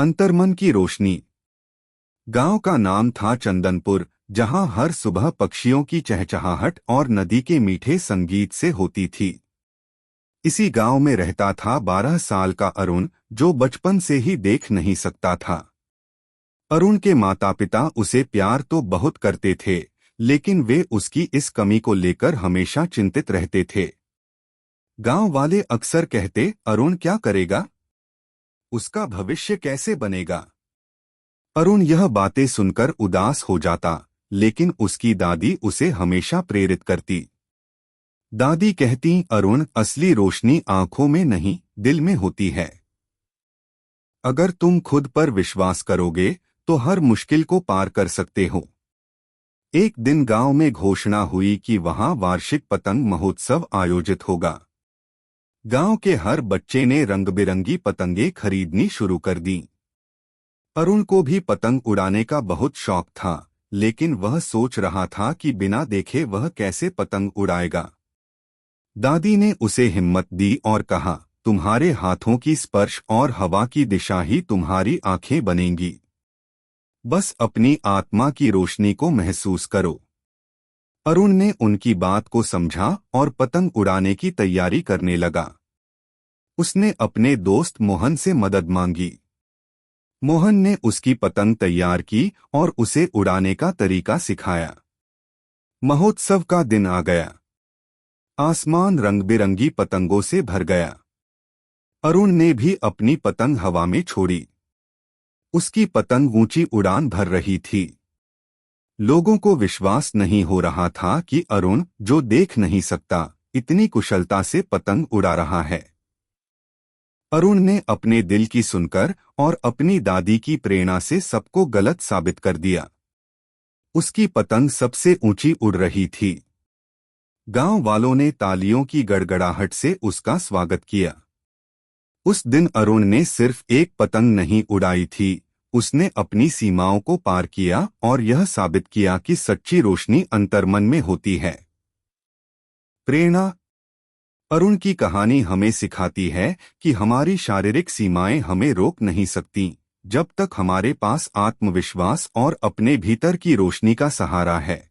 अंतर्मन की रोशनी। गांव का नाम था चंदनपुर, जहां हर सुबह पक्षियों की चहचहाहट और नदी के मीठे संगीत से होती थी। इसी गांव में रहता था 12 साल का अरुण, जो बचपन से ही देख नहीं सकता था। अरुण के माता पिता उसे प्यार तो बहुत करते थे, लेकिन वे उसकी इस कमी को लेकर हमेशा चिंतित रहते थे। गांव वाले अक्सर कहते, अरुण क्या करेगा, उसका भविष्य कैसे बनेगा। अरुण यह बातें सुनकर उदास हो जाता, लेकिन उसकी दादी उसे हमेशा प्रेरित करती। दादी कहती, अरुण, असली रोशनी आंखों में नहीं, दिल में होती है। अगर तुम खुद पर विश्वास करोगे तो हर मुश्किल को पार कर सकते हो। एक दिन गांव में घोषणा हुई कि वहां वार्षिक पतंग महोत्सव आयोजित होगा। गांव के हर बच्चे ने रंग-बिरंगी पतंगें खरीदनी शुरू कर दी। अरुण को भी पतंग उड़ाने का बहुत शौक था, लेकिन वह सोच रहा था कि बिना देखे वह कैसे पतंग उड़ाएगा। दादी ने उसे हिम्मत दी और कहा, तुम्हारे हाथों की स्पर्श और हवा की दिशा ही तुम्हारी आंखें बनेंगी। बस अपनी आत्मा की रोशनी को महसूस करो। अरुण ने उनकी बात को समझा और पतंग उड़ाने की तैयारी करने लगा। उसने अपने दोस्त मोहन से मदद मांगी। मोहन ने उसकी पतंग तैयार की और उसे उड़ाने का तरीका सिखाया। महोत्सव का दिन आ गया। आसमान रंग-बिरंगी पतंगों से भर गया। अरुण ने भी अपनी पतंग हवा में छोड़ी। उसकी पतंग ऊंची उड़ान भर रही थी। लोगों को विश्वास नहीं हो रहा था कि अरुण, जो देख नहीं सकता, इतनी कुशलता से पतंग उड़ा रहा है। अरुण ने अपने दिल की सुनकर और अपनी दादी की प्रेरणा से सबको गलत साबित कर दिया। उसकी पतंग सबसे ऊंची उड़ रही थी। गांव वालों ने तालियों की गड़गड़ाहट से उसका स्वागत किया। उस दिन अरुण ने सिर्फ एक पतंग नहीं उड़ाई थी, उसने अपनी सीमाओं को पार किया और यह साबित किया कि सच्ची रोशनी अंतर्मन में होती है। प्रेरणा। अरुण की कहानी हमें सिखाती है कि हमारी शारीरिक सीमाएं हमें रोक नहीं सकती, जब तक हमारे पास आत्मविश्वास और अपने भीतर की रोशनी का सहारा है।